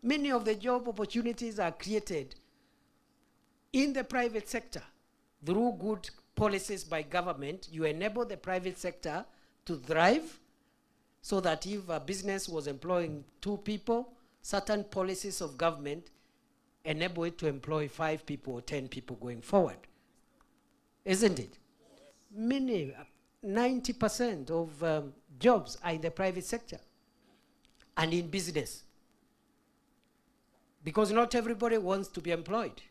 Many of the job opportunities are created in the private sector. Through good policies by government, you enable the private sector to thrive, so that if a business was employing 2 people, certain policies of government enable it to employ 5 people or 10 people going forward. Isn't it? Many, 90% of jobs are in the private sector and in business. Because not everybody wants to be employed.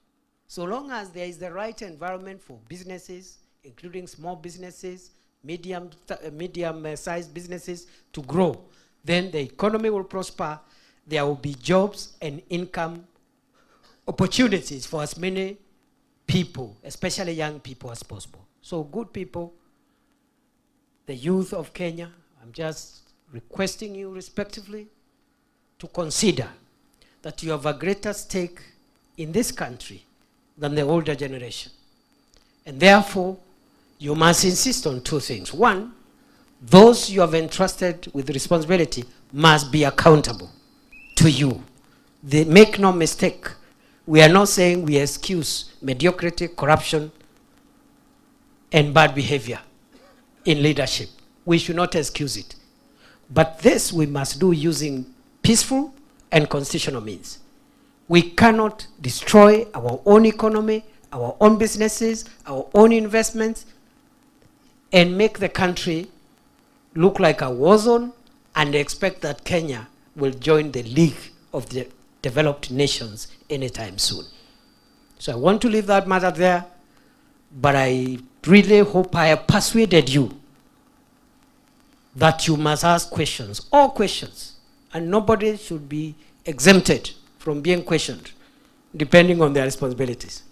So long as there is the right environment for businesses, including small businesses, medium-sized businesses to grow, then the economy will prosper. There will be jobs and income opportunities for as many people, especially young people, as possible. So good people, the youth of Kenya, I'm just requesting you respectively to consider that you have a greater stake in this country than the older generation. And therefore, you must insist on 2 things. 1, those you have entrusted with responsibility must be accountable to you. They make no mistake. We are not saying we excuse mediocrity, corruption, and bad behavior in leadership. We should not excuse it. But this we must do using peaceful and constitutional means. We cannot destroy our own economy, our own businesses, our own investments, and make the country look like a war zone and expect that Kenya will join the league of the developed nations anytime soon. So I want to leave that matter there, but I really hope I have persuaded you that you must ask questions, all questions, and nobody should be exempted from being questioned, depending on their responsibilities,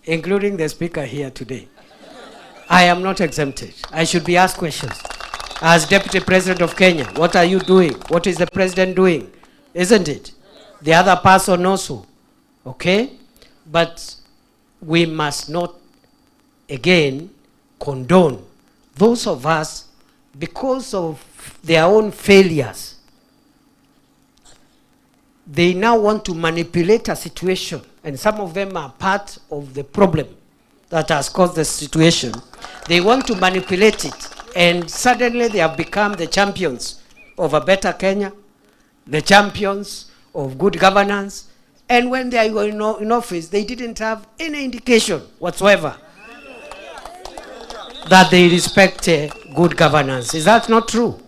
including the speaker here today. I am not exempted. I should be asked questions. As Deputy President of Kenya, what are you doing? What is the President doing? Isn't it? The other person also. Okay? But we must not, again, condone those of us, because of their own failures, they now want to manipulate a situation, and some of them are part of the problem that has caused the situation. They want to manipulate it, and suddenly they have become the champions of a better Kenya, the champions of good governance, and when they were in office, they didn't have any indication whatsoever that they respect good governance. Is that not true?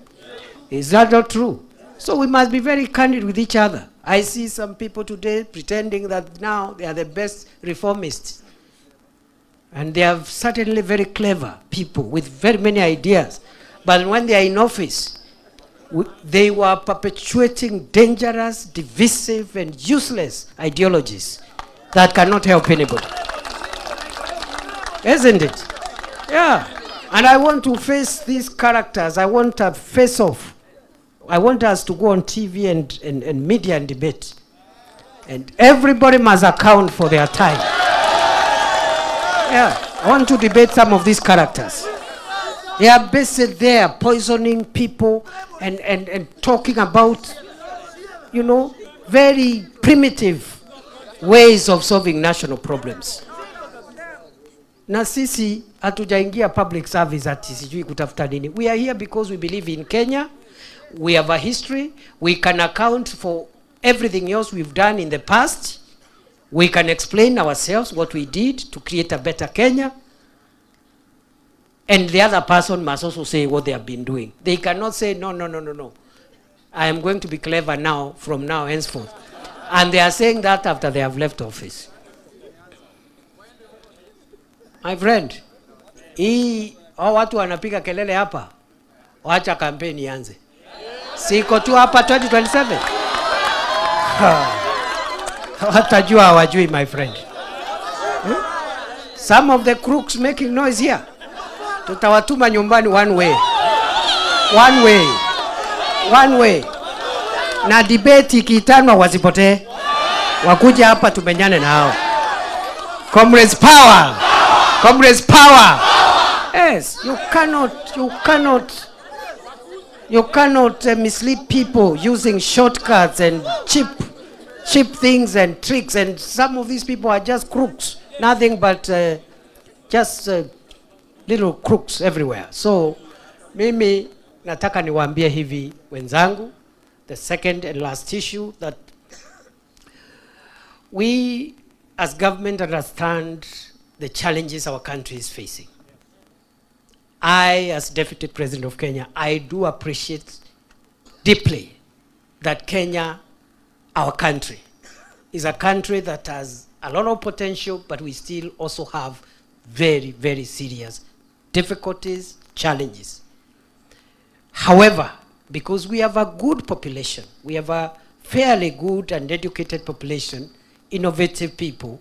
Is that not true? So we must be very candid with each other. I see some people today pretending that now they are the best reformists. And they are certainly very clever people with very many ideas. But when they are in office, they were perpetuating dangerous, divisive, and useless ideologies that cannot help anybody. Isn't it? Yeah. And I want to face these characters. I want a face-off. I want us to go on TV and media and debate. And everybody must account for their time. Yeah. I want to debate some of these characters. They are based there poisoning people and talking about, you know, very primitive ways of solving national problems. Na sisi hatujaingia public service ati sijui kutafuta nini. We are here because we believe in Kenya. We have a history. We can account for everything else we've done in the past. We can explain ourselves what we did to create a better Kenya. And the other person must also say what they have been doing. They cannot say, no. I am going to be clever now, from now henceforth. And they are saying that after they have left office. My friend, watu wanapiga kelele hapa, wacha kampeni ianze. Siko tu hapa 2027. Watajua hawajui, my friend. Some of the crooks making noise here, tutawatuma nyumbani one way. Na debate ikitanwa wasipotee, wakuja hapa tumenyane na hao. Comrades power. Yes, you cannot mislead people using shortcuts and cheap cheap things and tricks, and some of these people are just crooks, nothing but just little crooks everywhere. So mimi nataka niwaambie hivi wenzangu, the second and last issue, that we as government understand the challenges our country is facing. I, as Deputy President of Kenya, I do appreciate deeply that Kenya, our country, is a country that has a lot of potential, but we still also have very, very serious difficulties, challenges. However, because we have a good population, we have a fairly good and educated population, innovative people,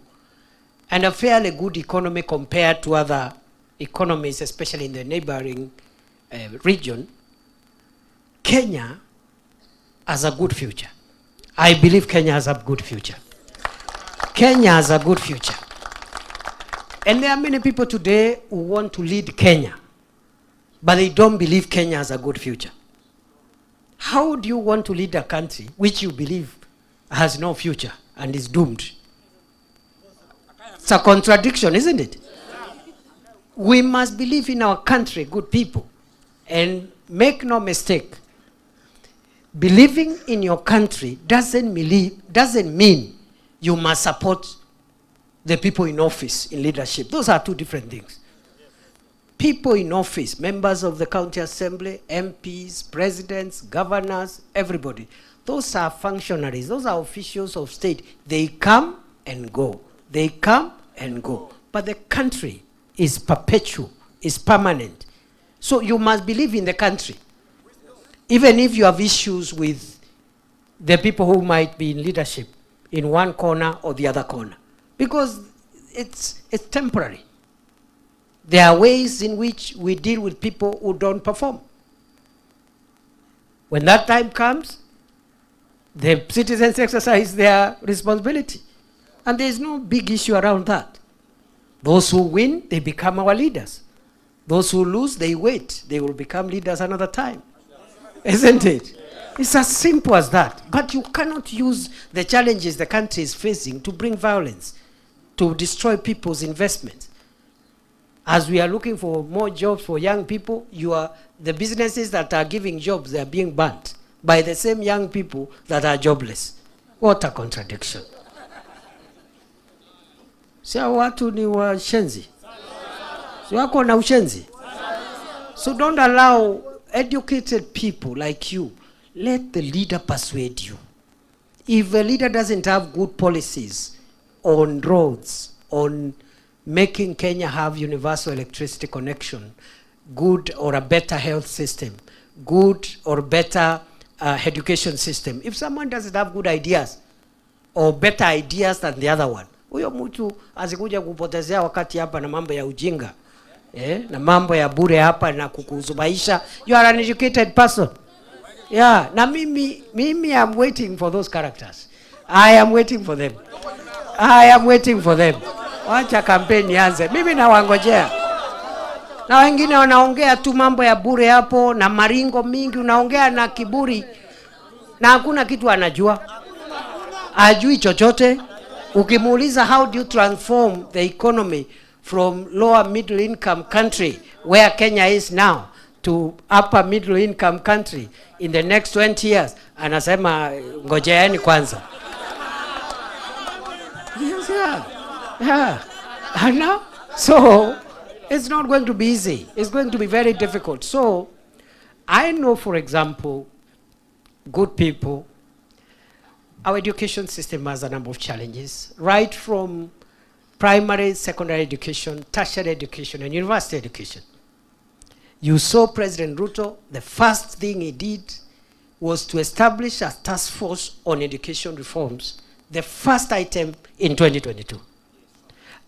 and a fairly good economy compared to other economies, especially in the neighboring region, Kenya has a good future. I believe Kenya has a good future. Kenya has a good future. And there are many people today who want to lead Kenya, but they don't believe Kenya has a good future. How do you want to lead a country which you believe has no future and is doomed? It's a contradiction, isn't it? We must believe in our country, good people. And make no mistake, believing in your country doesn't mean you must support the people in office, in leadership. Those are two different things. People in office, members of the county assembly, MPs, presidents, governors, everybody, those are functionaries, those are officials of state. They come and go. They come and go. But the country is perpetual, is permanent. So you must believe in the country, even if you have issues with the people who might be in leadership in one corner or the other corner, because it's temporary. There are ways in which we deal with people who don't perform. When that time comes, the citizens exercise their responsibility. And there is no big issue around that. Those who win, they become our leaders. Those who lose, they wait. They will become leaders another time. Isn't it? It's as simple as that. But you cannot use the challenges the country is facing to bring violence, to destroy people's investments. As we are looking for more jobs for young people, the businesses that are giving jobs, they are being burnt by the same young people that are jobless. What a contradiction. Si watu ni washenzi. Si wako na ushenzi. So don't allow educated people like you, let the leader persuade you. If a leader doesn't have good policies on roads, on making Kenya have universal electricity connection, good or a better health system, good or better education system, if someone doesn't have good ideas or better ideas than the other one, huyo mtu asikuja kupotezea wakati hapa na mambo ya ujinga, na mambo ya bure hapa na kukuzubaisha. You are an educated person. Yeah, na mimi am waiting for those characters. I am waiting for them. I am waiting for them. Wacha kampeni yanze. Mimi nawangojea. Na wengine wanaongea tu mambo ya bure hapo na maringo mingi, unaongea na kiburi. Na hakuna kitu anajua. Ajui chochote. Ukimuuliza how do you transform the economy from lower middle income country where Kenya is now to upper middle income country in the next 20 years, anasema ngojeeni kwanza. Yes, yeah. I know. So it's not going to be easy. It's going to be very difficult. So I know, for example, good people, our education system has a number of challenges, right from primary, secondary education, tertiary education, and university education. You saw President Ruto, the first thing he did was to establish a task force on education reforms, the first item in 2022.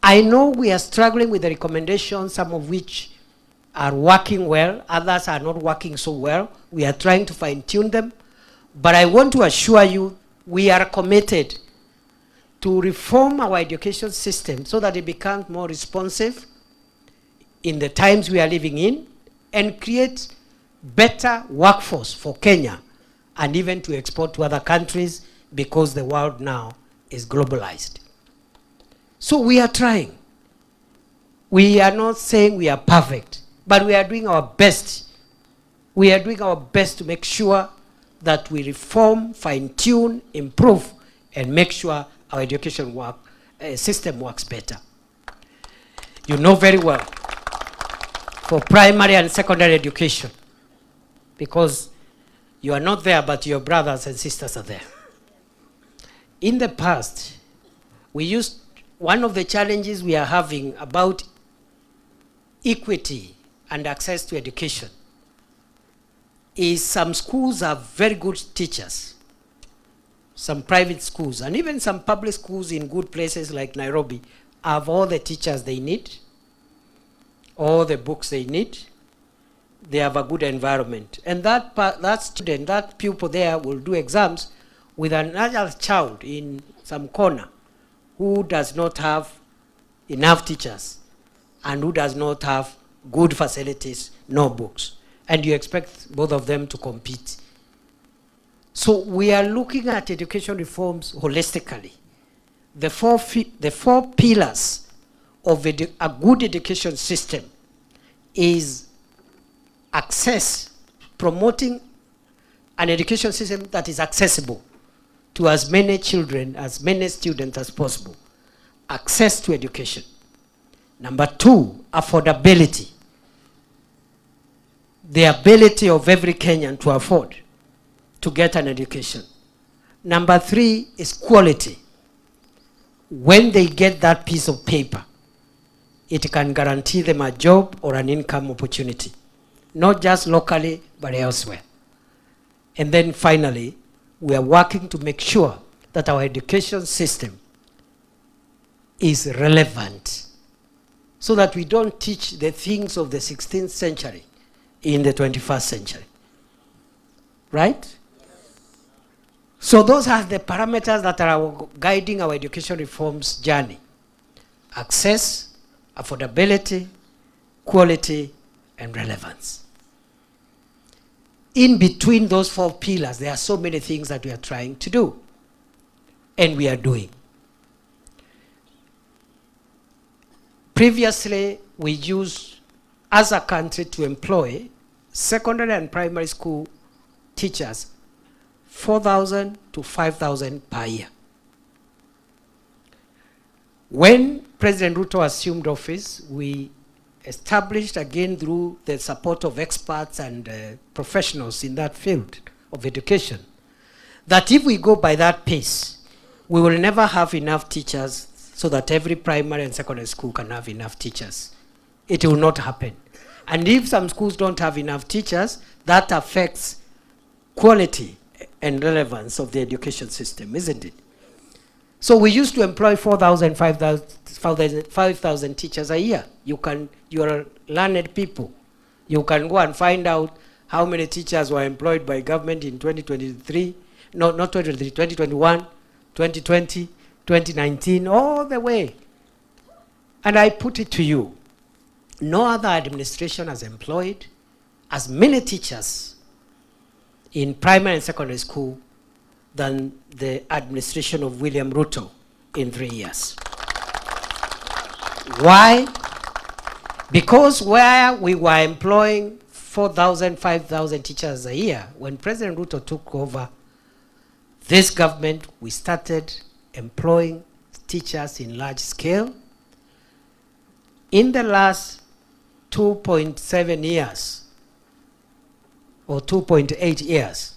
I know we are struggling with the recommendations, some of which are working well, others are not working so well. We are trying to fine-tune them. But I want to assure you, we are committed to reform our education system so that it becomes more responsive in the times we are living in and create better workforce for Kenya and even to export to other countries because the world now is globalized. So we are trying. We are not saying we are perfect, but we are doing our best. We are doing our best to make sure that we reform, fine-tune, improve, and make sure our education system works better. You know very well, for primary and secondary education, because you are not there, but your brothers and sisters are there. In the past, one of the challenges we are having about equity and access to education is some schools have very good teachers, some private schools, and even some public schools in good places like Nairobi have all the teachers they need, all the books they need. They have a good environment. And that student, that pupil there will do exams with another child in some corner who does not have enough teachers and who does not have good facilities, no books. And you expect both of them to compete. So we are looking at education reforms holistically. The four pillars of a good education system is access, promoting an education system that is accessible to as many children, as many students as possible. Access to education. Number two, affordability. The ability of every Kenyan to afford to get an education. Number three is quality. When they get that piece of paper, it can guarantee them a job or an income opportunity, not just locally, but elsewhere. And then finally, we are working to make sure that our education system is relevant, so that we don't teach the things of the 16th century in the 21st century. Right? So those are the parameters that are guiding our education reforms journey. Access, affordability, quality, and relevance. In between those four pillars, there are so many things that we are trying to do, and we are doing. Previously, we used, as a country, to employ secondary and primary school teachers 4,000 to 5,000 per year. When President Ruto assumed office, we established, again through the support of experts and professionals in that field of education, that if we go by that pace, we will never have enough teachers so that every primary and secondary school can have enough teachers. It will not happen. And if some schools don't have enough teachers, that affects quality and relevance of the education system, isn't it? So we used to employ 4,000, 5,000 teachers a year. You're learned people. You can go and find out how many teachers were employed by government in 2023, no, not 2023, 2021, 2020, 2019, all the way. And I put it to you, no other administration has employed as many teachers in primary and secondary school than the administration of William Ruto in 3 years. Why? Because where we were employing 4,000, 5,000 teachers a year, when President Ruto took over this government, we started employing teachers in large scale. In the last 2.7 years, or 2.8 years,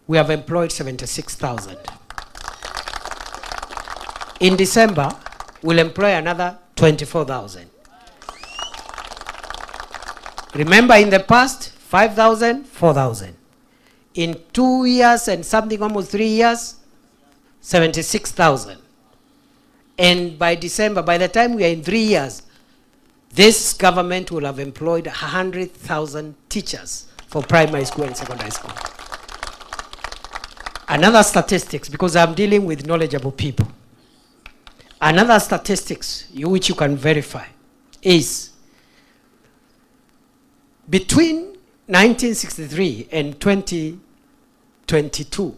we have employed 76,000. In December, we'll employ another 24,000. Remember, in the past, 5,000, 4,000. In 2 years and something, almost 3 years, 76,000. And by December, by the time we are in 3 years, this government will have employed 100,000 teachers for primary school and secondary school. Another statistics, because I'm dealing with knowledgeable people. Another statistics which you can verify is between 1963 and 2022,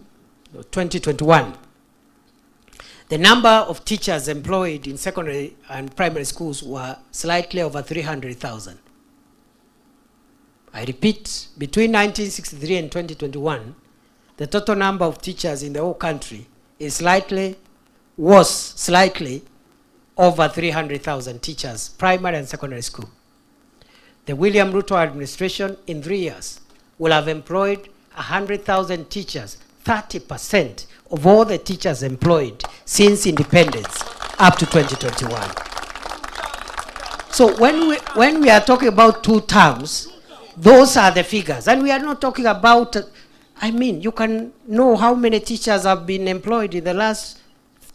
2021, the number of teachers employed in secondary and primary schools were slightly over 300,000. I repeat, between 1963 and 2021, the total number of teachers in the whole country was slightly over 300,000 teachers, primary and secondary school. The William Ruto administration in 3 years will have employed 100,000 teachers, 30% of all the teachers employed since independence up to 2021. So when we are talking about 2 terms, those are the figures. And we are not talking about, I mean, you can know how many teachers have been employed in the last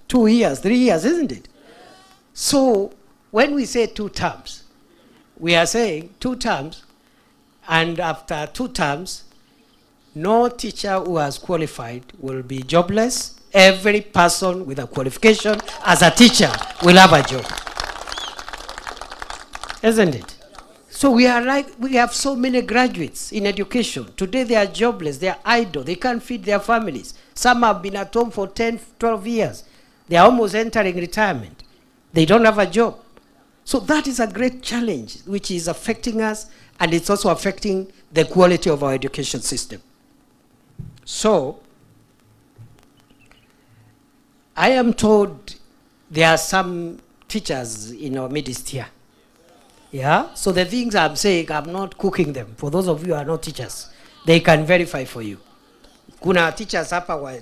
2 years, 3 years, isn't it? So when we say 2 terms, we are saying 2 terms, and after 2 terms, no teacher who has qualified will be jobless. Every person with a qualification as a teacher will have a job. Isn't it? So we have so many graduates in education. Today they are jobless, they are idle, they can't feed their families. Some have been at home for 10, 12 years. They are almost entering retirement. They don't have a job. So that is a great challenge which is affecting us, and it's also affecting the quality of our education system. So I am told there are some teachers in our midst here. Yeah, so the things I'm saying, I'm not cooking them. For those of you who are not teachers, they can verify for you. Kuna teachers hapa wa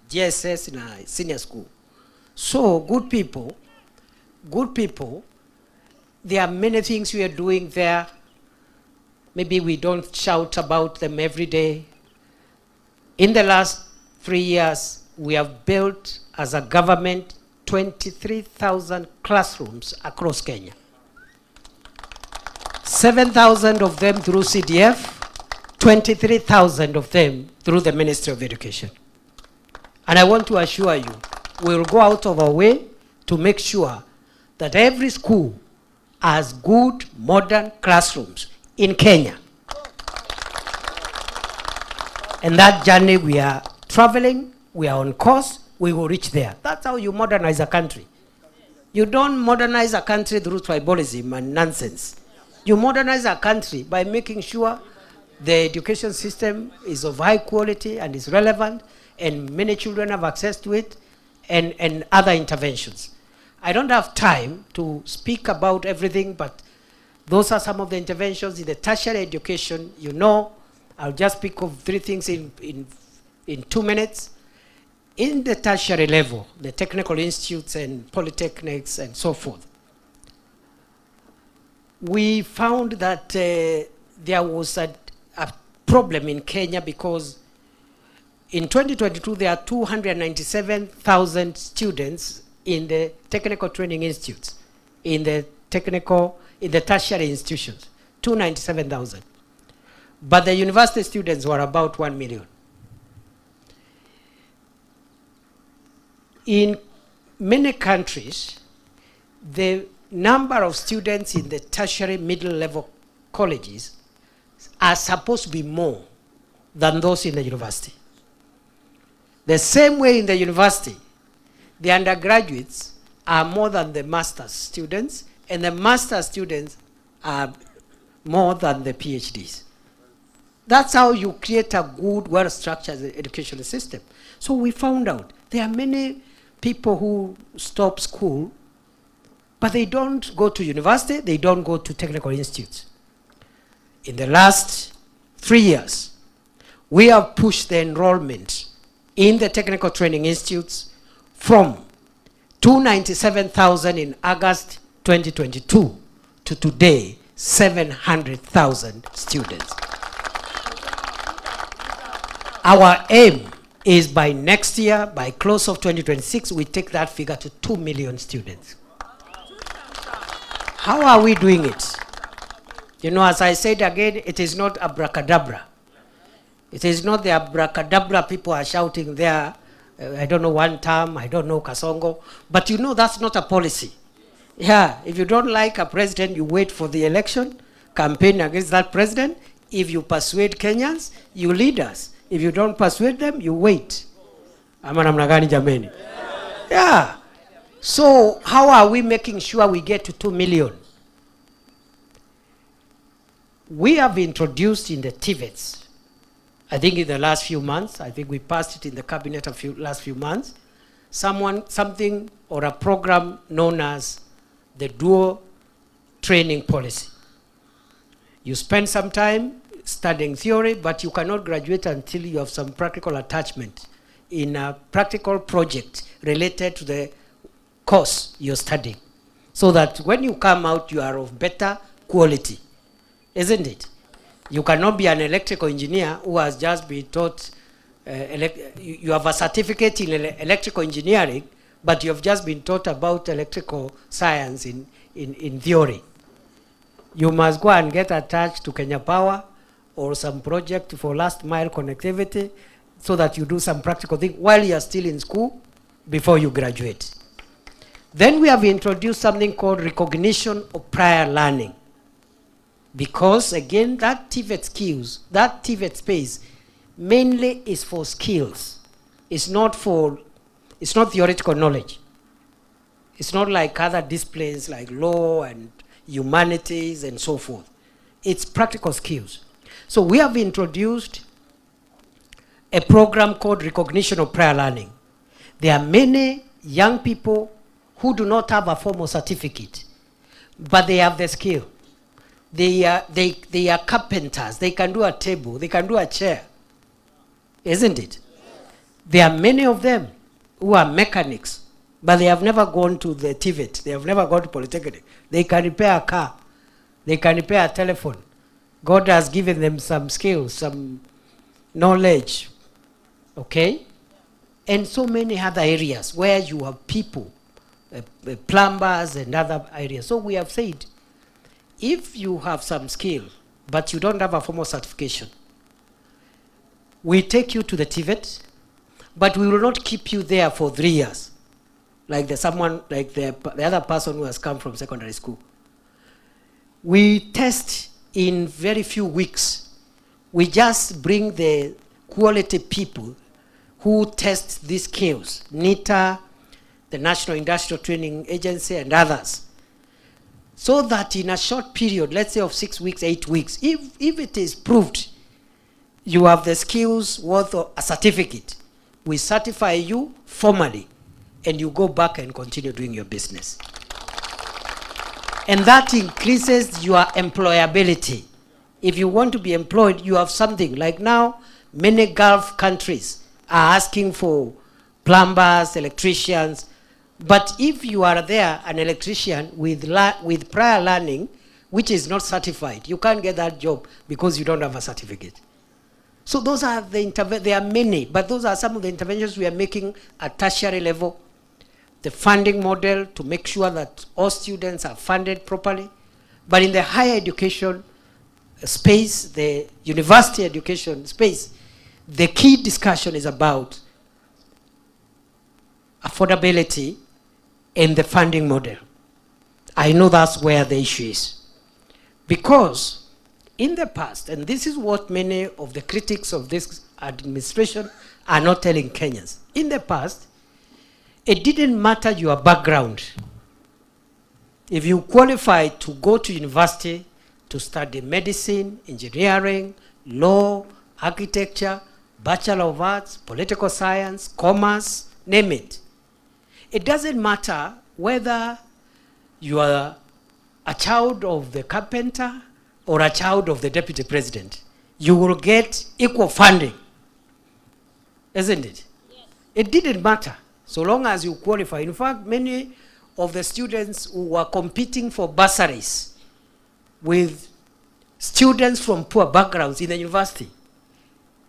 GSS na senior school. So good people, there are many things we are doing there. Maybe we don't shout about them every day. In the last 3 years, we have built as a government 23,000 classrooms across Kenya. 7,000 of them through CDF, 23,000 of them through the Ministry of Education. And I want to assure you, we will go out of our way to make sure that every school has good modern classrooms in Kenya. And that journey we are traveling, we are on course, we will reach there. That's how you modernize a country. You don't modernize a country through tribalism and nonsense. You modernize a country by making sure the education system is of high quality and is relevant, and many children have access to it, and other interventions. I don't have time to speak about everything, but those are some of the interventions in the tertiary education. You know, I'll just speak of 3 things in 2 minutes. In the tertiary level, the technical institutes and polytechnics and so forth, we found that there was a problem in Kenya because in 2022 there are 297,000 students in the technical training institutes, in the tertiary institutions, 297,000. But the university students were about 1 million. In many countries, the number of students in the tertiary middle level colleges are supposed to be more than those in the university. The same way in the university, the undergraduates are more than the master's students, and the master's students are more than the PhDs. That's how you create a good, well-structured educational system. So we found out there are many people who stop school, but they don't go to university, they don't go to technical institutes. In the last 3 years, we have pushed the enrollment in the technical training institutes from 297,000 in August 2022 to today, 700,000 students. Our aim is by next year, by close of 2026, we take that figure to 2 million students. How are we doing it? You know, as I said again, it is not abracadabra. It is not the abracadabra people are shouting there, I don't know, one term, I don't know, Kasongo. But you know that's not a policy. Yeah, if you don't like a president, you wait for the election, campaign against that president. If you persuade Kenyans, you lead us. If you don't persuade them, you wait. Ama namna gani jameni? Yeah. So how are we making sure we get to 2 million? We have introduced in the TVETs, I think in the last few months, I think we passed it in the cabinet last few months, something or a program known as the dual training policy. You spend some time studying theory, but you cannot graduate until you have some practical attachment in a practical project related to the course you're studying, so that when you come out, you are of better quality, isn't it? You cannot be an electrical engineer who has just been taught, you have a certificate in electrical engineering, but you have just been taught about electrical science in theory. You must go and get attached to Kenya Power or some project for last mile connectivity so that you do some practical thing while you are still in school before you graduate. Then we have introduced something called recognition of prior learning. Because again, that TVET skills, that TVET space mainly is for skills. It's not theoretical knowledge. It's not like other disciplines like law and humanities and so forth. It's practical skills. So we have introduced a program called recognition of prior learning. There are many young people who do not have a formal certificate, but they have the skill. They are carpenters. They can do a table. They can do a chair. Isn't it? There are many of them who are mechanics, but they have never gone to the TVET. They have never gone to Polytechnic. They can repair a car. They can repair a telephone. God has given them some skills, some knowledge. Okay? And so many other areas where you have people, plumbers and other areas. So we have said, if you have some skill, but you don't have a formal certification, we take you to the TVET, but we will not keep you there for 3 years, like the other person who has come from secondary school. We test in very few weeks. We just bring the quality people who test these skills, NITA, the National Industrial Training Agency, and others, so that in a short period, let's say of 6 weeks, 8 weeks, if it is proved you have the skills worth a certificate, we certify you formally, and you go back and continue doing your business. And that increases your employability. If you want to be employed, you have something. Like now, many Gulf countries are asking for plumbers, electricians. But if you are there, an electrician with prior learning, which is not certified, you can't get that job because you don't have a certificate. So those are there are many, but those are some of the interventions we are making at tertiary level. The funding model to make sure that all students are funded properly. But in the higher education space, the university education space, the key discussion is about affordability and the funding model. I know that's where the issue is. Because in the past, and this is what many of the critics of this administration are not telling Kenyans. In the past, it didn't matter your background. If you qualified to go to university to study medicine, engineering, law, architecture, Bachelor of Arts, political science, commerce, name it. It doesn't matter whether you are a child of the carpenter or a child of the deputy president. You will get equal funding. Isn't it? Yes. It didn't matter so long as you qualify. In fact, many of the students who were competing for bursaries with students from poor backgrounds in the university,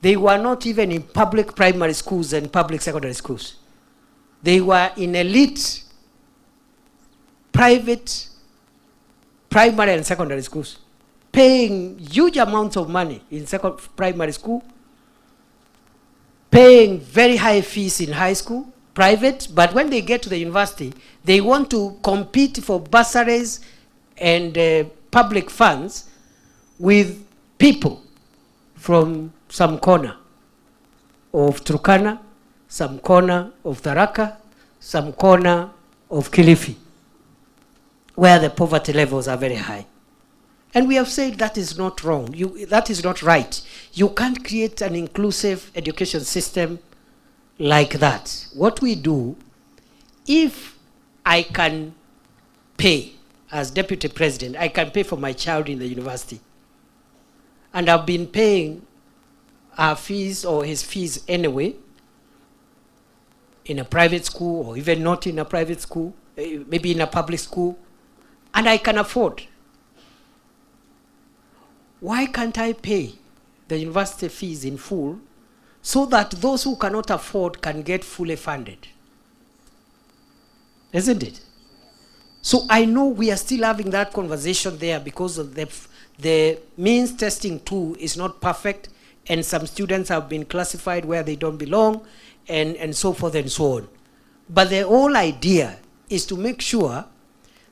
they were not even in public primary schools and public secondary schools. They were in elite private primary and secondary schools, paying huge amounts of money in primary school, paying very high fees in high school, private, but when they get to the university, they want to compete for bursaries and public funds with people from some corner of Turkana, some corner of Tharaka, some corner of Kilifi, where the poverty levels are very high. And we have said that is not wrong. That is not right. You can't create an inclusive education system like that. What we do, if I can pay, as deputy president, I can pay for my child in the university. And I've been paying our fees or his fees anyway, in a private school or even not in a private school, maybe in a public school, and I can afford. Why can't I pay the university fees in full so that those who cannot afford can get fully funded? Isn't it? So I know we are still having that conversation there because of the means testing tool is not perfect, and some students have been classified where they don't belong, and so forth and so on. But the whole idea is to make sure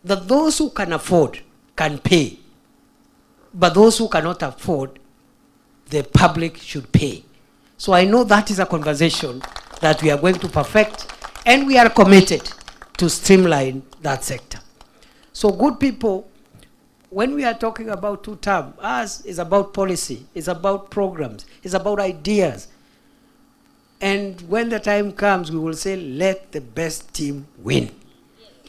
that those who can afford can pay, but those who cannot afford, the public should pay. So I know that is a conversation that we are going to perfect, and we are committed to streamline that sector. So good people, when we are talking about two-term, us is about policy, it's about programs, it's about ideas. And when the time comes, we will say, let the best team win.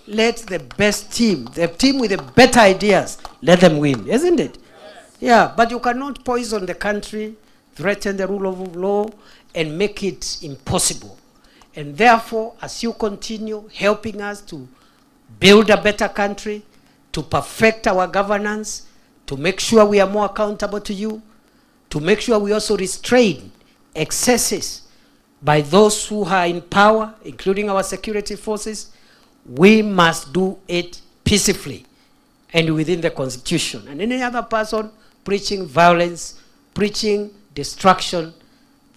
Let the best team, the team with the better ideas, let them win, isn't it? Yes. Yeah, but you cannot poison the country, threaten the rule of law, and make it impossible. And therefore, as you continue helping us to build a better country, to perfect our governance, to make sure we are more accountable to you, to make sure we also restrain excesses by those who are in power, including our security forces, we must do it peacefully and within the Constitution. And any other person preaching violence, preaching destruction,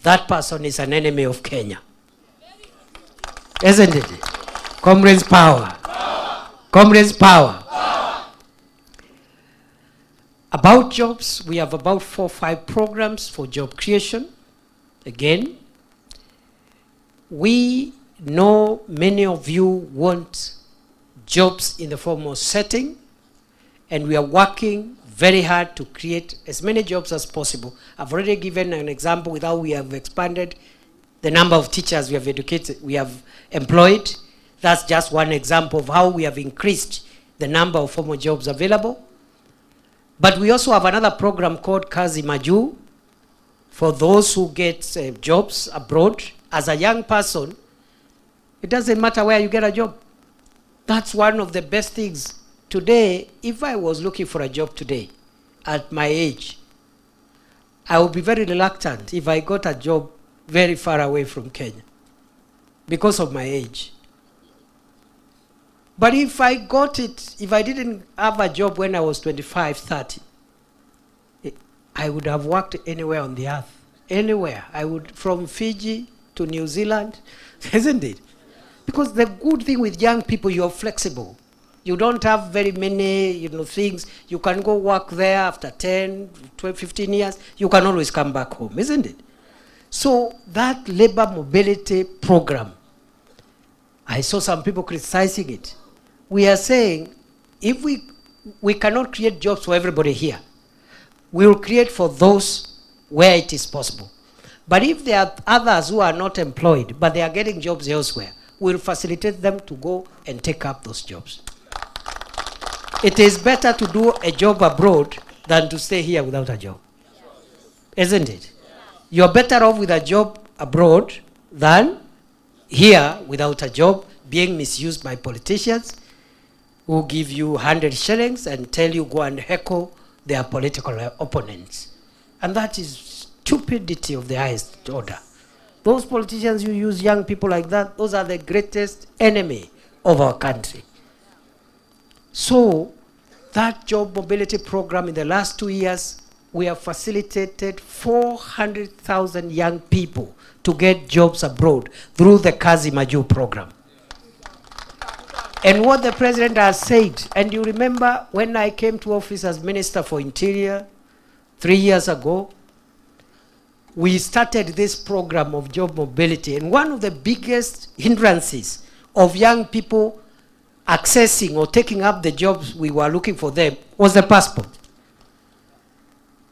that person is an enemy of Kenya. Isn't it? Comrades, power. Comrades, power. About jobs, we have about 4 or 5 programs for job creation. Again, we know many of you want jobs in the formal setting, and we are working very hard to create as many jobs as possible. I've already given an example with how we have expanded the number of teachers we have educated, we have employed. That's just one example of how we have increased the number of formal jobs available. But we also have another program called Kazi Maju for those who get jobs abroad. As a young person, it doesn't matter where you get a job. That's one of the best things. Today, if I was looking for a job today, at my age, I would be very reluctant if I got a job very far away from Kenya because of my age. But if I got it, if I didn't have a job when I was 25, 30, I would have worked anywhere on the earth. Anywhere. I would, from Fiji to New Zealand, isn't it? Because the good thing with young people, you are flexible. You don't have very many, things. You can go work there after 10, 12, 15 years. You can always come back home, isn't it? So that labor mobility program, I saw some people criticizing it. We are saying, if we cannot create jobs for everybody here, we will create for those where it is possible. But if there are others who are not employed, but they are getting jobs elsewhere, we'll facilitate them to go and take up those jobs. It is better to do a job abroad than to stay here without a job. Isn't it? You're better off with a job abroad than here without a job, being misused by politicians who give you 100 shillings and tell you go and heckle their political opponents. And that is stupidity of the highest order. Those politicians who use young people like that, those are the greatest enemy of our country. So that job mobility program in the last 2 years, we have facilitated 400,000 young people to get jobs abroad through the Kazi Maju program. And what the president has said, and you remember when I came to office as Minister for Interior 3 years ago, we started this program of job mobility. And one of the biggest hindrances of young people accessing or taking up the jobs we were looking for them was the passport.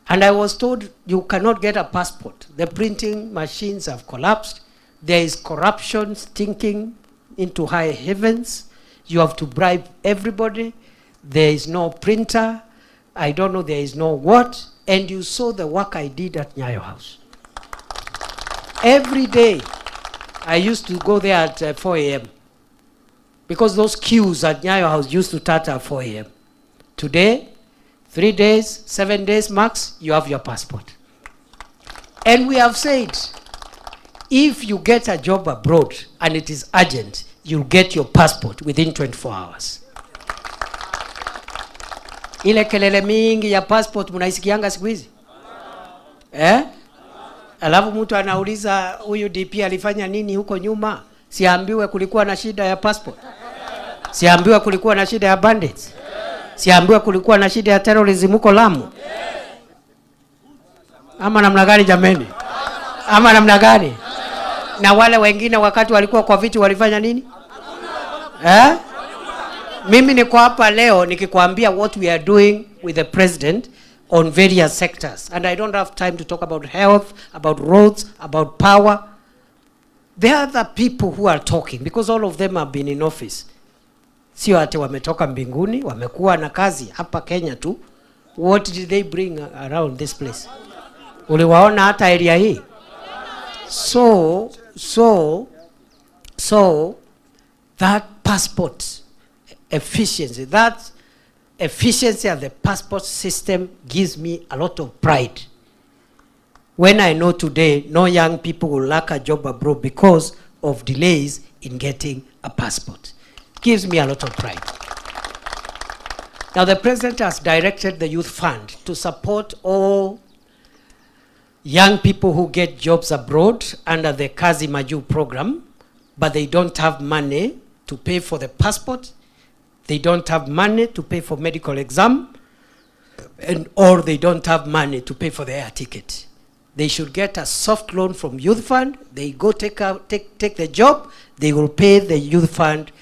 And I was told you cannot get a passport. The printing machines have collapsed. There is corruption stinking into high heavens. You have to bribe everybody. There is no printer. I don't know, there is no what. And you saw the work I did at Nyayo House. Every day, I used to go there at 4 a.m. because those queues at Nyayo House used to start at 4 a.m. Today, 3 days, 7 days max, you have your passport. And we have said, if you get a job abroad and it is urgent, you'll get your passport within 24 hours. Ile kelele mingi ya passport munaisikianga siku hizi? Alafu mtu anauliza huyu DP alifanya nini huko nyuma? Siambiwe kulikuwa na shida ya passport. Siambiwe kulikuwa na shida ya bandits. Siambiwe kulikuwa na shida ya terrorism huko Lamu. Ama namna gani jameni? Ama namna gani? Na wale wengine wakati walikuwa kwa viti walifanya nini? Mimi niko hapa leo nikikwambia what we are doing with the president on various sectors. And I don't have time to talk about health, about roads, about power. There are the people who are talking because all of them have been in office. Sio ate wametoka mbinguni, wamekuwa na kazi hapa Kenya tu. What did they bring around this place? Uliwaona hata area hii? So that passport efficiency, that efficiency of the passport system gives me a lot of pride. When I know today no young people will lack a job abroad because of delays in getting a passport. Gives me a lot of pride. Now the president has directed the youth fund to support all young people who get jobs abroad under the Kazi Maju program, but they don't have money to pay for the passport. They don't have money to pay for medical exam, or they don't have money to pay for the air ticket. They should get a soft loan from youth fund. They go take the job. They will pay the youth fund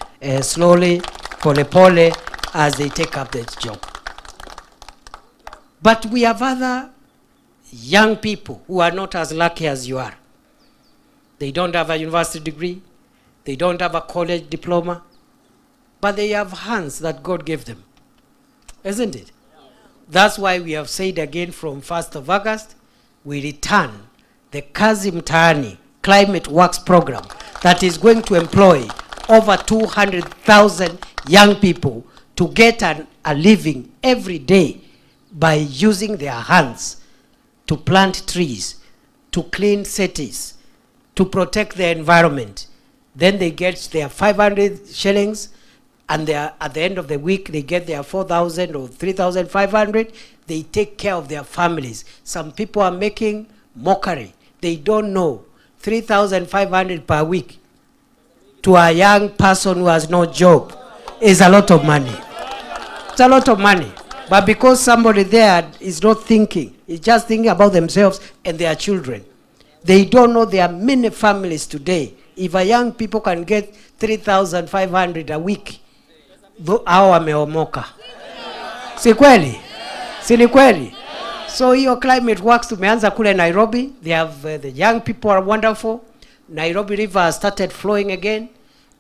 slowly, pole, as they take up the job. But we have other young people who are not as lucky as you are. They don't have a university degree. They don't have a college diploma. But they have hands that God gave them. Isn't it? That's why we have said again from 1st of August, we return the Kazi Mutahani Climate Works Program that is going to employ over 200,000 young people to get a living every day by using their hands to plant trees, to clean cities, to protect the environment. Then they get their 500 shillings, and at the end of the week they get their 4,000 or 3,500. They take care of their families. Some people are making mockery. They don't know 3,500 per week to a young person who has no job is a lot of money. It's a lot of money. But because somebody there is not thinking, is just thinking about themselves and their children, they don't know there are many families today. If a young people can get 3,500 a week, hao wameomoka. Si kweli? Si ni kweli? So hiyo climate works tumeanza kule Nairobi. They have the young people are wonderful. Nairobi River has started flowing again.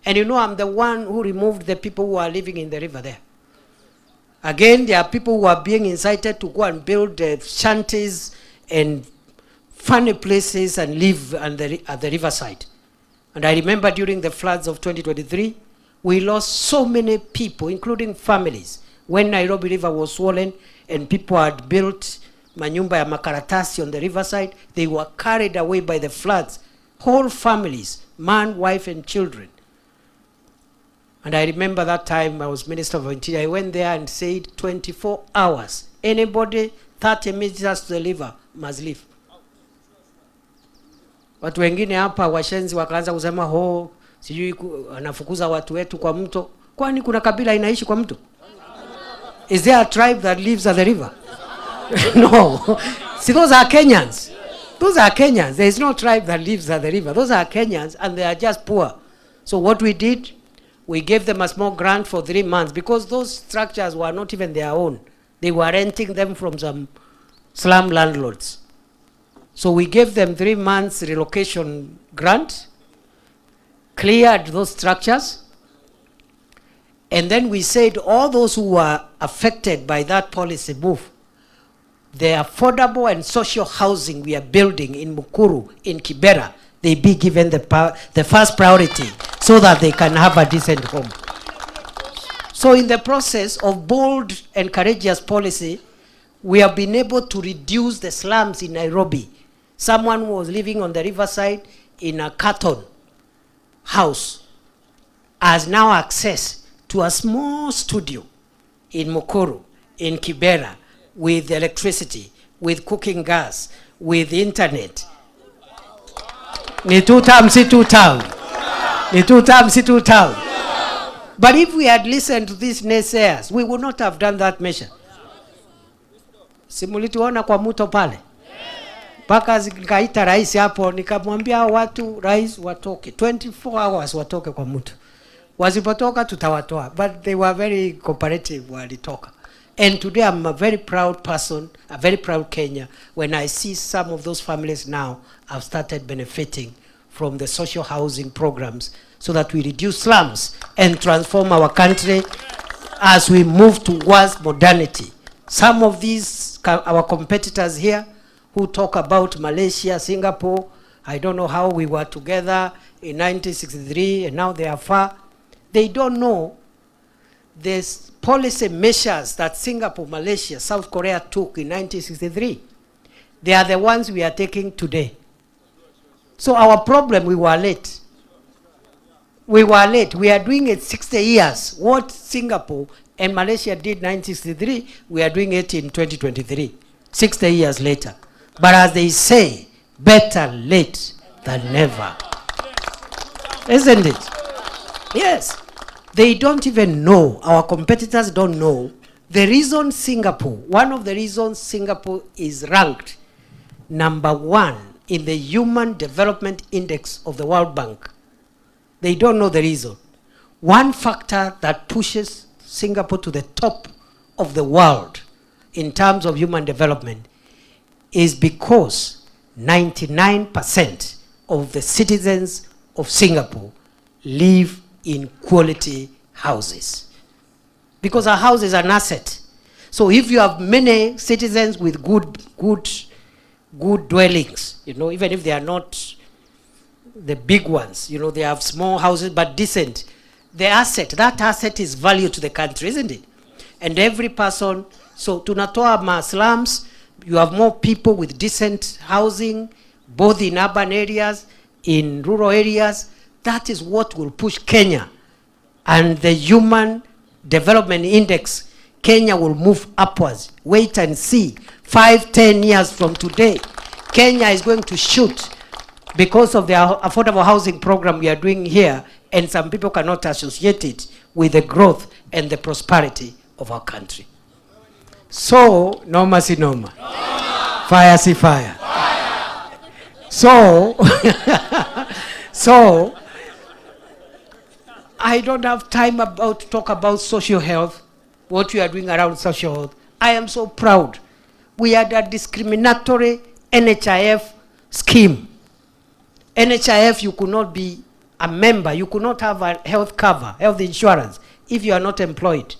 And you know, I'm the one who removed the people who are living in the river there. Again, there are people who are being incited to go and build shanties and funny places and live at the riverside. And I remember during the floods of 2023, we lost so many people, including families, when Nairobi River was swollen and people had built manyumba ya makaratasi on the riverside. They were carried away by the floods. Whole families, man, wife, and children. And I remember that time I was Minister of Interior. I went there and said 24 hours. Anybody 30 meters to the river must leave. Watu wengine hapa washenzi wakaanza kusema sijui anafukuza watu wetu kwa mto. Kwani kuna kabila inaishi kwa mto? Is there a tribe that lives at the river? No. See, those are Kenyans. Those are Kenyans. There is no tribe that lives at the river. Those are Kenyans, and they are just poor. So what we did, we gave them a small grant for 3 months because those structures were not even their own. They were renting them from some slum landlords. So we gave them 3 months relocation grant, cleared those structures, and then we said all those who were affected by that policy move, the affordable and social housing we are building in Mukuru, in Kibera, they be given the first priority so that they can have a decent home. So in the process of bold and courageous policy, we have been able to reduce the slums in Nairobi. Someone who was living on the riverside in a carton house has now access to a small studio in Mukuru, in Kibera, with electricity, with cooking gas, with internet. Ni 2 times, si 2 town. Ni 2 times, si 2 town. But if we had listened to these naysayers, we would not have done that measure. Simulituona kwa muto pale. Paka zikaita rais hapo, nikamwambia watu rais watoke 24 hours watoke kwa muto. Wasipotoka tutawatoa. But they were very cooperative walitoka. And today I'm a very proud person, a very proud Kenya, when I see some of those families now have started benefiting from the social housing programs so that we reduce slums and transform our country as we move towards modernity. Some of these, our competitors here, who talk about Malaysia, Singapore, I don't know how we were together in 1963 and now they are far. They don't know this policy measures that Singapore, Malaysia, South Korea took in 1963. They are the ones we are taking today. So our problem, we were late. We were late. We are doing it 60 years. What Singapore and Malaysia did in 1963, we are doing it in 2023, 60 years later. But as they say, better late than never. Isn't it? Yes. They don't even know, our competitors don't know, the reason Singapore, one of the reasons Singapore is ranked #1 in the Human Development Index of the World Bank. They don't know the reason. One factor that pushes Singapore to the top of the world in terms of human development is because 99% of the citizens of Singapore live in quality houses. Because a house is an asset. So if you have many citizens with good dwellings, you know, even if they are not the big ones, you know, they have small houses but decent, the asset, that asset is value to the country, isn't it? And every person, so tunatoa slums, you have more people with decent housing, both in urban areas, in rural areas. That is what will push Kenya. And the Human Development Index, Kenya will move upwards. Wait and see. 5-10 years from today, Kenya is going to shoot because of the affordable housing program we are doing here, and some people cannot associate it with the growth and the prosperity of our country. So, Noma si Noma. Fire si fire. So, so, I don't have time to talk about social health, what we are doing around social health. I am so proud. We had a discriminatory NHIF scheme. NHIF, you could not be a member, you could not have a health cover, health insurance, if you are not employed,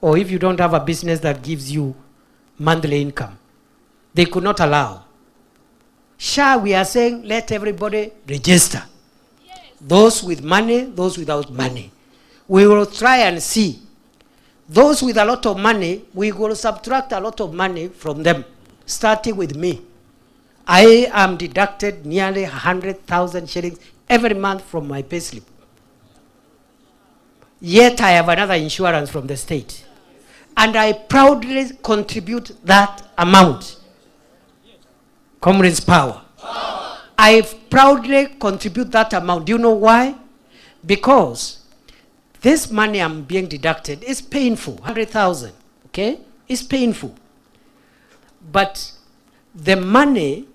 or if you don't have a business that gives you monthly income. They could not allow. SHA, we are saying, let everybody register. Those with money, those without money. We will try and see. Those with a lot of money, we will subtract a lot of money from them, starting with me. I am deducted nearly 100,000 shillings every month from my payslip. Yet I have another insurance from the state. And I proudly contribute that amount. Comrades power. I proudly contribute that amount. Do you know why? Because this money I'm being deducted is painful, 100,000, okay? It's painful. But the money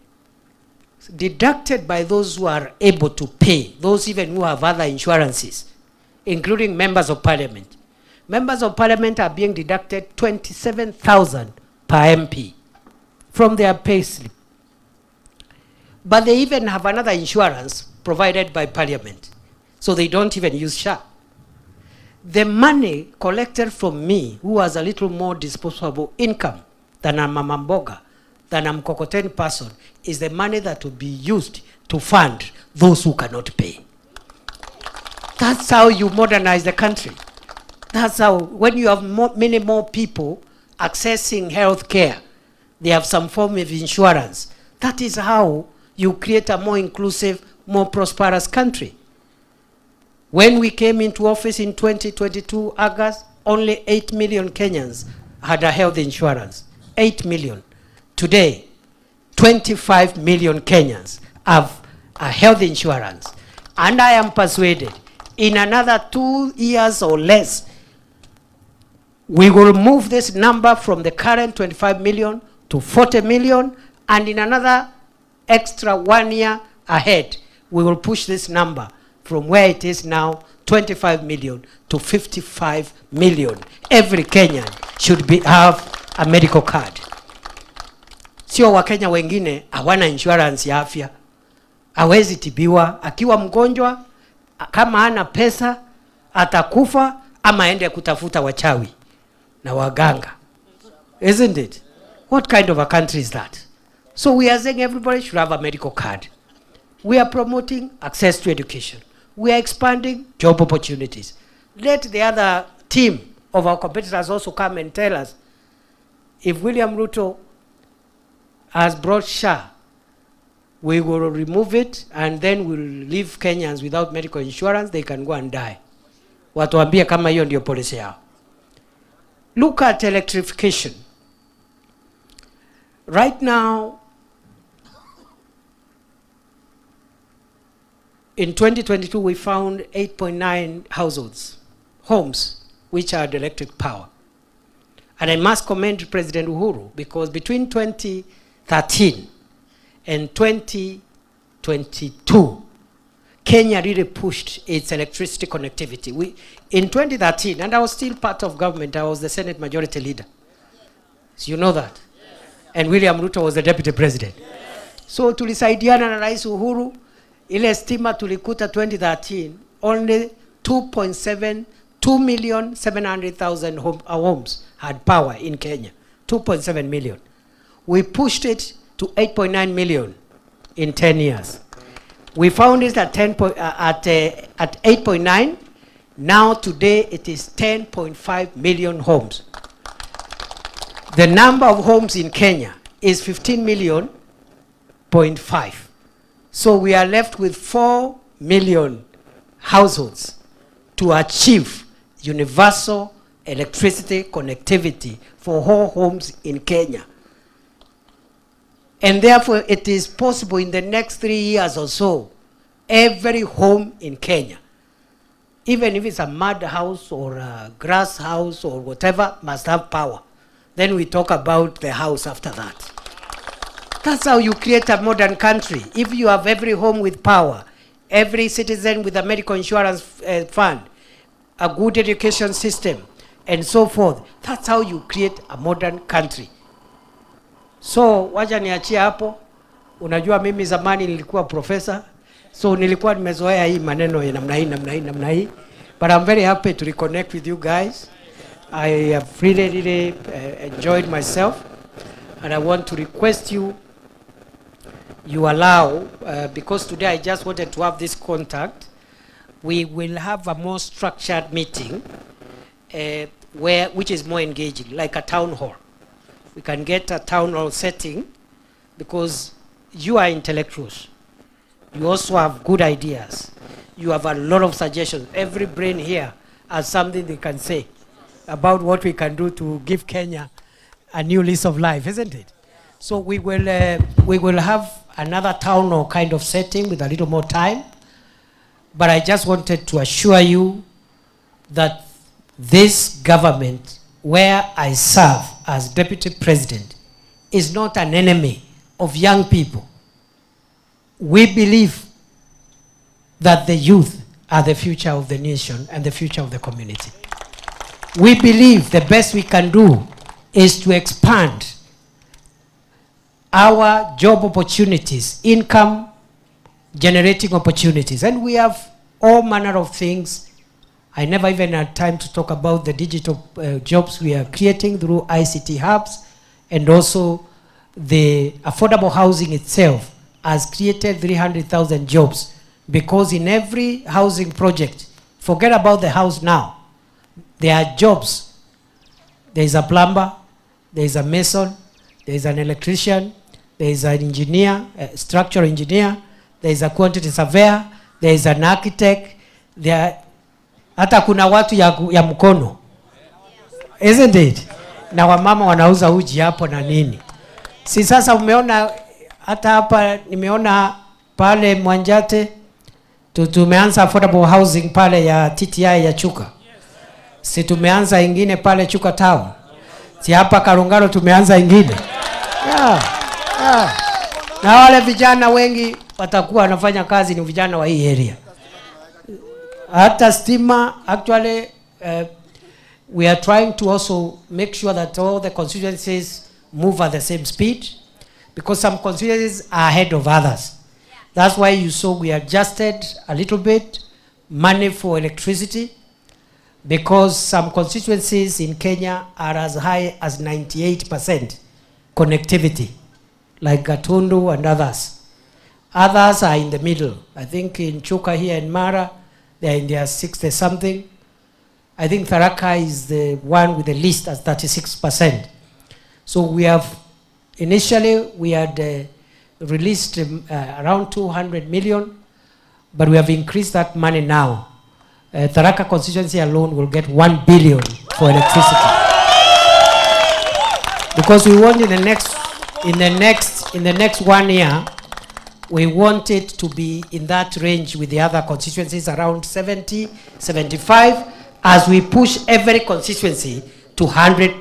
deducted by those who are able to pay, those even who have other insurances, including members of parliament. Members of parliament are being deducted 27,000 per MP from their pay slip. But they even have another insurance provided by parliament, so they don't even use SHA. The money collected from me, who has a little more disposable income than a mama mboga, than a mkokoteni person, is the money that will be used to fund those who cannot pay. That's how you modernize the country. That's how, when you have many more people accessing health care, they have some form of insurance. That is how you create a more inclusive, more prosperous country. When we came into office in 2022, August, only 8 million Kenyans had a health insurance. 8 million. Today, 25 million Kenyans have a health insurance. And I am persuaded, in another 2 years or less, we will move this number from the current 25 million to 40 million, and in another extra 1 year ahead, we will push this number from where it is now, 25 million to 55 million. Every Kenyan should have a medical card. Sio Wakenya wengine hawana insurance ya afya. Hawezi tibiwa, akiwa mgonjwa, kama hana pesa, atakufa ama aende kutafuta wachawi na waganga. Isn't it? What kind of a country is that? So we are saying everybody should have a medical card. We are promoting access to education. We are expanding job opportunities. Let the other team of our competitors also come and tell us, if William Ruto has brought SHA, we will remove it and then we'll leave Kenyans without medical insurance, they can go and die. Watuambie kama hiyo ndio policy yao. Look at electrification. Right now, in 2022, we found 8.9 households, homes, which had electric power. And I must commend President Uhuru, because between 2013 and 2022, Kenya really pushed its electricity connectivity. In 2013, and I was still part of government, I was the Senate Majority Leader. So you know that. Yes. And William Ruto was the Deputy President. Yes. So tulisaidiana na Rais Uhuru, ile stima tulikuta 2013, only 2,700,000 homes had power in Kenya. 2.7 million. We pushed it to 8.9 million in 10 years. We found it at 8.9. Now today it is 10.5 million homes. The number of homes in Kenya is 15 million, 0.5. So we are left with 4 million households to achieve universal electricity connectivity for all homes in Kenya. And therefore it is possible in the next 3 years or so, every home in Kenya, even if it's a mud house or a grass house or whatever, must have power. Then we talk about the house after that. That's how you create a modern country. If you have every home with power, every citizen with a medical insurance fund, a good education system, and so forth, that's how you create a modern country. So, wacha niachia hapo. Unajua mimi zamani nilikuwa professor, so nilikuwa nimezoea hii maneno ya namna hii. But I'm very happy to reconnect with you guys. I have really enjoyed myself, and I want to request you allow, because today I just wanted to have this contact, we will have a more structured meeting which is more engaging, like a town hall. We can get a town hall setting, because you are intellectuals. You also have good ideas. You have a lot of suggestions. Every brain here has something they can say about what we can do to give Kenya a new lease of life, isn't it? So we will have another town hall kind of setting with a little more time. But I just wanted to assure you that this government, where I serve as Deputy President, is not an enemy of young people. we believe that the youth are the future of the nation and the future of the community. We believe the best we can do is to expand our job opportunities, income generating opportunities. And we have all manner of things. I never even had time to talk about the digital jobs we are creating through ICT hubs, and also the affordable housing itself has created 300,000 jobs, because in every housing project, forget about the house now, there are jobs. There is a plumber, there is a mason, there is an electrician, there is an engineer, a structural engineer, there is a quantity surveyor, there is an architect, there hata kuna watu ya mkono. Isn't it? Na wamama wanauza uji hapo na nini. Si sasa umeona hata hapa nimeona pale Mwanjate tumeanza affordable housing pale ya TTI ya Chuka. Si tumeanza ingine pale Chuka Town. Si hapa Karungaro tumeanza ingine. Na wale vijana wengi watakuwa wanafanya kazi ni vijana wa hii area. Hata stima, actually we are trying to also make sure that all the constituencies move at the same speed, because some constituencies are ahead of others. That's why you saw we adjusted a little bit money for electricity, because some constituencies in Kenya are as high as 98% connectivity, like Gatundu and others. Others are in the middle. I think in Chuka here in Mara, they are in their 60 something. I think Tharaka is the one with the least at 36%. So we have, initially we had released around 200 million, but we have increased that money now. Tharaka constituency alone will get 1 billion for electricity. Because we want in the next 1 year, we want it to be in that range with the other constituencies, around 70, 75, as we push every constituency to 100%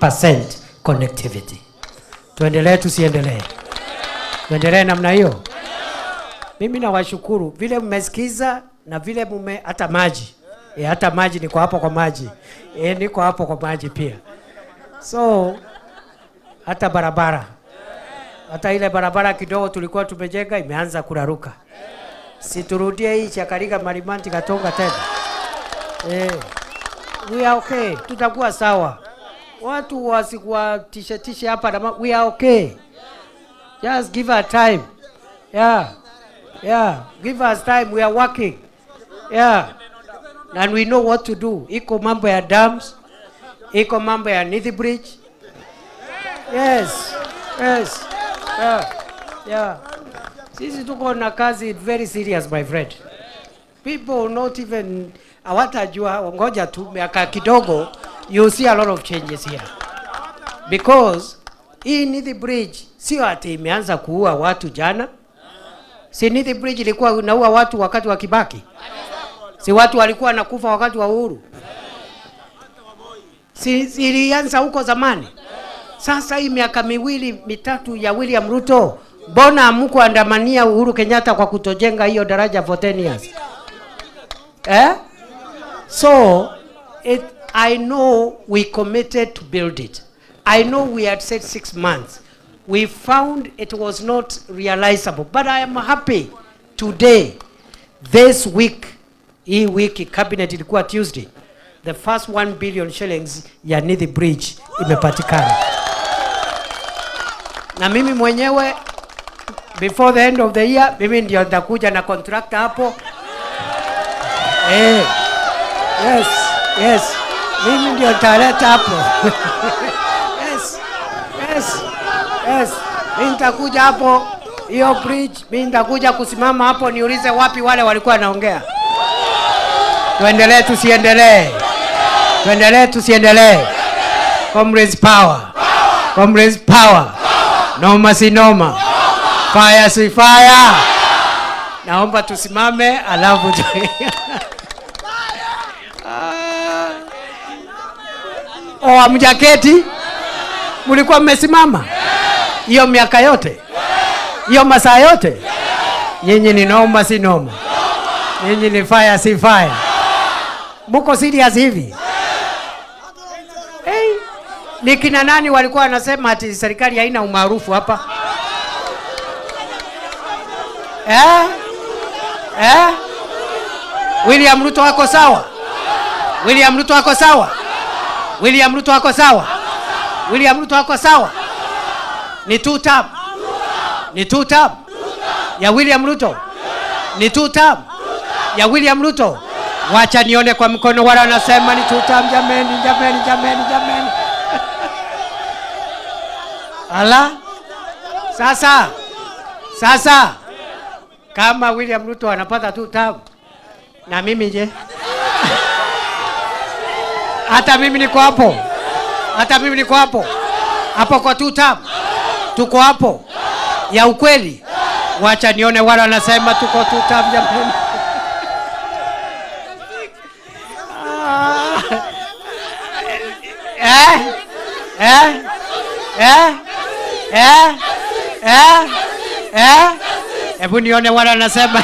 connectivity. Tuendelee tusiendelee? Tuendelee namna hiyo? Mimi nawashukuru vile mmesikiza na vile hata maji. Hata maji niko hapo kwa maji. Niko hapo kwa maji pia. So hata barabara. Hata ile barabara kidogo tulikuwa tumejenga imeanza kuraruka. Siturudie hii Chakarika Marimanti Katonga tena. We are okay. Tutakuwa sawa. Watu wasikuwa tishe hapa na we are okay. Just give us time. Yeah. Give us time. We are working. Yeah. And we know what to do. Iko mambo ya dams. Iko mambo ya Nithi Bridge. Yes. Yeah. Sisi tuko na kazi very serious, my friend. People not even hawatajua, ngoja tu miaka kidogo, you see a lot of changes here. Because hii Nithi Bridge sio ati imeanza kuua watu jana. Si Nithi Bridge ilikuwa inaua watu wakati wa Kibaki. Si watu walikuwa nakufa wakati wa Uhuru. Si ilianza huko zamani. Sasa hii miaka miwili mitatu ya William Ruto, mbona hamkuandamania Uhuru Kenyatta kwa kutojenga hiyo daraja for 10 years? So I know we committed to build it. I know we had said 6 months. We found it was not realizable, but I am happy today, this week, hii wiki cabinet ilikuwa Tuesday, the first 1 billion shillings ya Nithi Bridge imepatikana. Na mimi mwenyewe before the end of the year, mimi ndio nitakuja na contractor hapo. Yes. Mimi ndio nitaleta hapo. Yes. Mimi nitakuja hapo hiyo bridge, mimi nitakuja kusimama hapo niulize wapi wale walikuwa wanaongea. Tuendelee tusiendelee? Tuendelee tusiendelee? Comrades power. Noma si noma. Fire si fire. Naomba tusimame alafu amjaketi? Mulikuwa mmesimama hiyo miaka yote? Hiyo masaa yote? Nyinyi ni noma si noma? Nyinyi ni fire si fire? Muko serious hivi? Hey, ni kina nani walikuwa wanasema ati serikali haina umaarufu hapa? William Ruto wako sawa? William Ruto wako sawa? William Ruto wako sawa? William Ruto wako sawa? Ni 2 term. Ni 2 term ya William Ruto. Ni 2 term ya William Ruto. Wacha nione kwa mkono wala wanasema ni 2 term. Jameni, jameni, jameni, jameni. Ala. Sasa kama William Ruto anapata 2 term, na mimi je? Hata mimi niko hapo. Hata mimi niko hapo. Hapo kwa 2 term. Tuko hapo. Ya ukweli. Wacha nione wala wanasema tuko 2 term jamani. Hebu nione wala wanasema.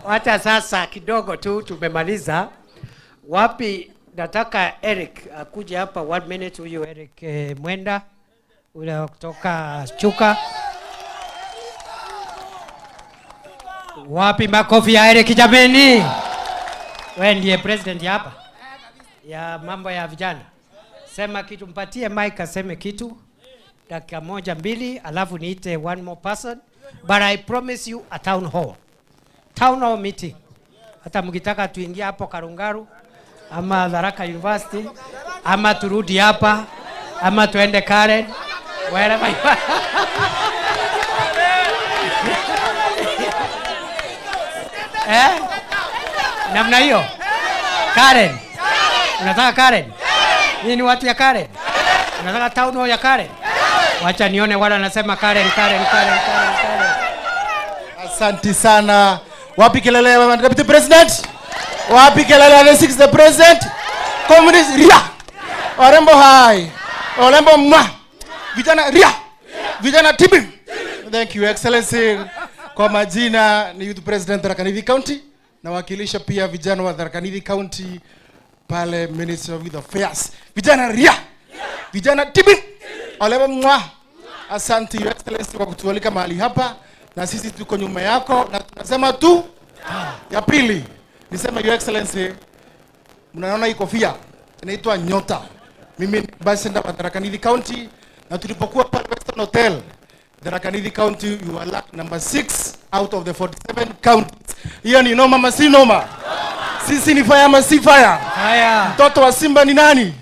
Wacha sasa kidogo tu tumemaliza. Wapi nataka Eric akuje hapa 1 minute, huyu Eric Mwenda ule kutoka Chuka. Wapi makofi ya Eric jameni? Wewe ndiye president hapa ya mambo ya vijana. Sema kitu, mpatie mic aseme kitu. Dakika 1-2 alafu niite one more person. But I promise you a town hall meeting. Hata mkitaka tuingie hapo Karungaru ama Tharaka University ama turudi hapa ama tuende Karen wherever you are. Namna hiyo. Karen. Unataka Karen? Nini watu ya Karen? Unataka town hall ya Karen? Wacha nione wala nasema Karen. Asante sana. Wapi kelele ya Deputy President? Wapi kelele ya 6th President? Communist ria. Orembo hai. Orembo mwa. Vijana ria. Vijana tibi. Thank you Excellency. Kwa majina ni Youth President Tharaka Nithi County. Nawakilisha pia vijana wa Tharaka Nithi County pale Ministry of Youth Affairs. Vijana ria. Vijana tibi. Orembo mwa. Asante Your Excellency kwa kutualika mahali hapa. Na sisi tuko nyuma yako na tunasema tu ya pili. Nisema Your Excellency, mnaona hii kofia inaitwa nyota. Mimi ni ambassador wa Tharaka Nithi County na tulipokuwa pale Western Hotel Tharaka Nithi County, you are number 6 out of the 47 counties. Hiyo ni noma ama si noma? Sisi ni fire ama si fire? Haya. Mtoto wa Simba ni nani?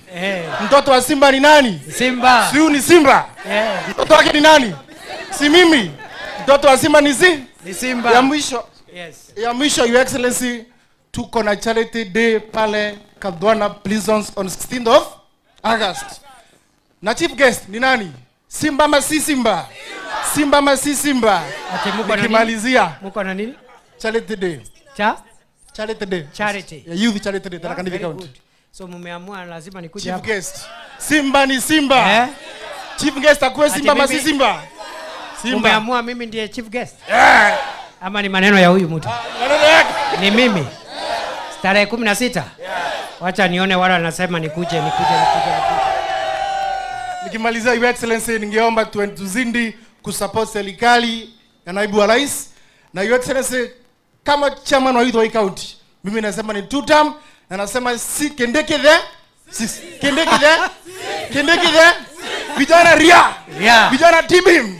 Mtoto wa Simba ni nani? Simba. Siu ni Simba. Mtoto wake ni nani? Si mimi. Mtoto wa Simba ni Simba. Ya mwisho. Yes. Ya mwisho Your Excellency, tuko na charity day pale Kadwana Prisons on 16th of August. Na chief guest ni nani? Simba ama si Simba? Simba ama si Simba? Nikimalizia. Muko na nini? Charity day. Charity day. Charity. Ya youth charity day Tharaka Nithi County. So mumeamua lazima nikuje hapa. Chief guest. Simba ni Simba. Chief guest akuwe Simba ama si Simba? Simba. Umeamua mimi ndiye chief guest? Ama ni maneno ya huyu mtu? Ni mimi. Tarehe 16. Wacha nione wala anasema nikuje. Nikimalizia Your Excellency, ningeomba tuzindi kusupport serikali ya naibu wa rais. Na Your Excellency, kama chairman wa Youth County, mimi nasema ni 2 term na nasema si Kindiki the vijana ria. Vijana tibim.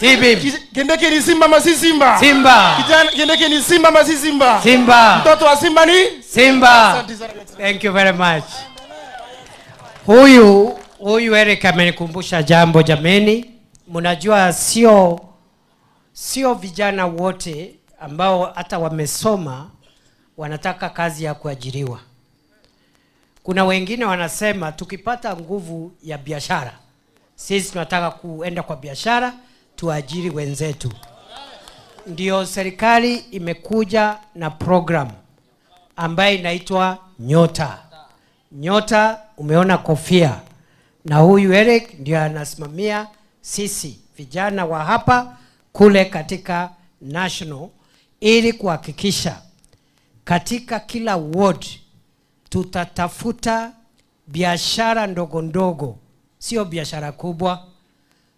Kindiki ni Simba ama si Simba? Simba. Kindiki ni Simba ama si Simba? Simba. Mtoto wa Simba ni Simba. Thank you very much. Huyu Eric amenikumbusha jambo jameni. Mnajua sio vijana wote ambao hata wamesoma wanataka kazi ya kuajiriwa. Kuna wengine wanasema tukipata nguvu ya biashara, sisi tunataka kuenda kwa biashara tuajiri wenzetu. Ndio serikali imekuja na program ambayo inaitwa Nyota. Nyota umeona kofia. Na huyu Eric ndio anasimamia sisi vijana wa hapa kule katika national, ili kuhakikisha katika kila ward tutatafuta biashara ndogo ndogo, sio biashara kubwa,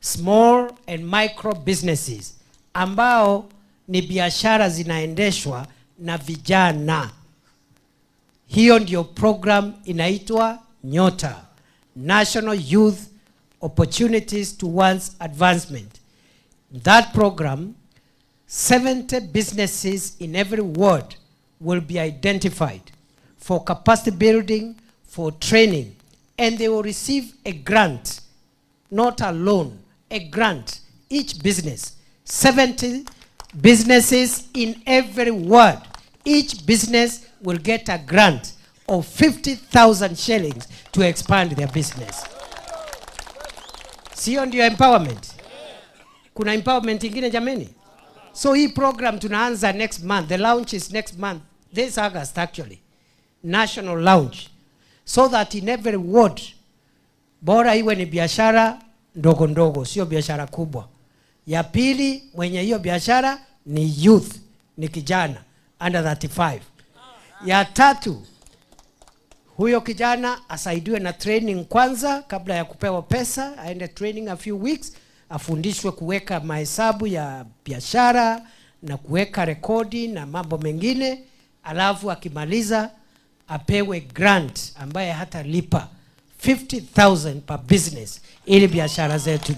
small and micro businesses, ambao ni biashara zinaendeshwa na vijana. Hiyo ndio program inaitwa Nyota, National Youth Opportunities Towards Advancement. That program, 70 businesses in every ward will be identified for capacity building, for training, and they will receive a grant, not a loan, a grant. Each business, 70 businesses in every ward. Each business will get a grant of 50,000 shillings to expand their business. Sio ndio empowerment? Kuna empowerment ingine jameni? So hii program tunaanza next month. The launch is next month. This August actually. National launch. So that in every ward, bora iwe ni biashara ndogo ndogo, sio biashara kubwa. Ya pili, mwenye hiyo biashara ni youth, ni kijana under 35. Ya tatu, huyo kijana asaidiwe na training kwanza kabla ya kupewa pesa, aende training a few weeks, afundishwe kuweka mahesabu ya biashara na kuweka rekodi na mambo mengine, alafu akimaliza apewe grant ambaye hata lipa 50,000 per business ili biashara zetu.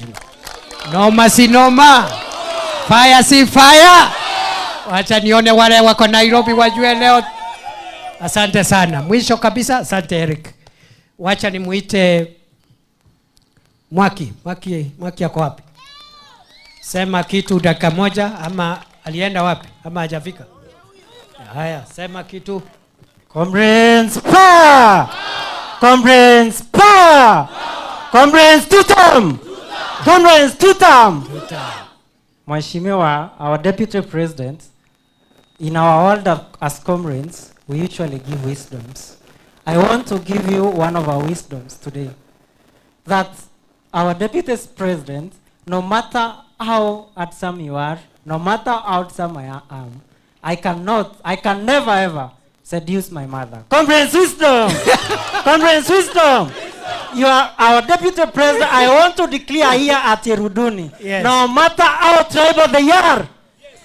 Noma si noma, fire si fire. Wacha nione wale wako Nairobi wajue leo. Asante sana. Mwisho kabisa, asante Eric. Wacha nimuite Mwaki. Mwaki yako wapi? Sema kitu dakika moja, ama alienda wapi? Ama hajafika? Haya, sema kitu. Comrades power! Comrades power! Comrades tutam! Comrades tutam! Mheshimiwa, our Deputy President, in our world as comrades, we usually give wisdoms. I want to give you one of our wisdoms today. That our Deputy President, no matter how handsome you are, no matter how handsome I am, I can never ever seduce my mother. Comrades wisdom! Comrades wisdom! You are our Deputy President. I want to declare here at Iruduni, yes, no matter how tribal they are,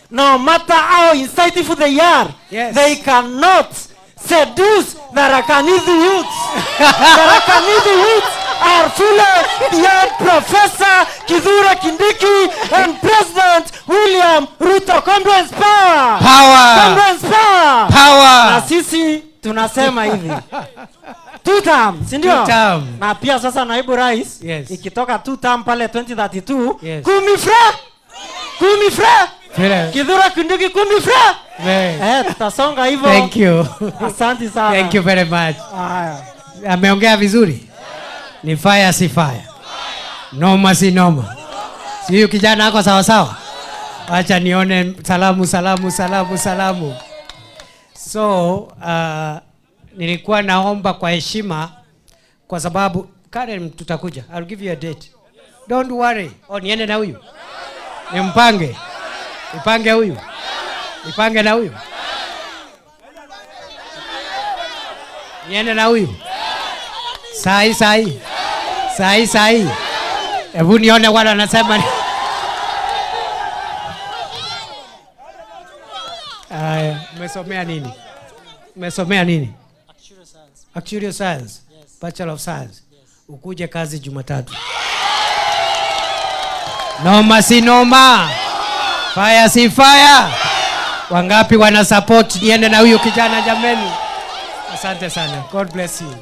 no matter how insightful they are, yes, they cannot seduce the Tharaka Nithi youths. Tharaka Nithi youths are fully beyond Professor Kindiki and President William Ruto. Comrades power! Power! Comrades power! Power! Na sisi tunasema hivi. Two-term, si ndio? Two-term. Na pia sasa naibu rais, yes, ikitoka two-term pale 2032, yes, kumi fra! Kidhura Kindiki kumi fra! Tutasonga hivyo. Thank you. Asante sana. Thank you very much. Ameongea vizuri. Ni fire si fire. Noma si noma. Si huyu kijana wako sawa sawa? Acha nione salamu. So, nilikuwa naomba kwa heshima, kwa sababu Karen tutakuja. I'll give you a date. Don't worry. Niende na huyu. Nipange huyu. Nipange na huyu. Niende na huyu. Sahi. Hebu nione wale wanasema. Umesomea nini? Actuarial Science. Yes. Bachelor of Science. Yes. Ukuje kazi Jumatatu. Noma si noma. Fire si fire. Wangapi wana support niende na huyu kijana jameni? Asante sana. God bless you.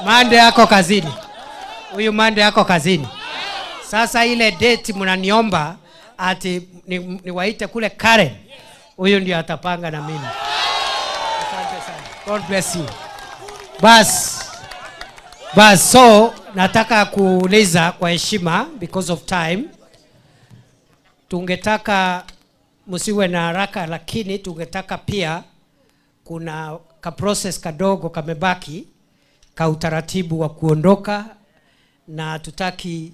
Mande yako kazini. Huyu mande yako kazini. Sasa ile date mnaniomba ati niwaite kule Karen. Huyu ndio atapanga na mimi. Asante sana. God bless you. Bas, so nataka kuuliza kwa heshima because of time. Tungetaka msiwe na haraka, lakini tungetaka pia kuna ka process kadogo kamebaki ka utaratibu wa kuondoka, na tutaki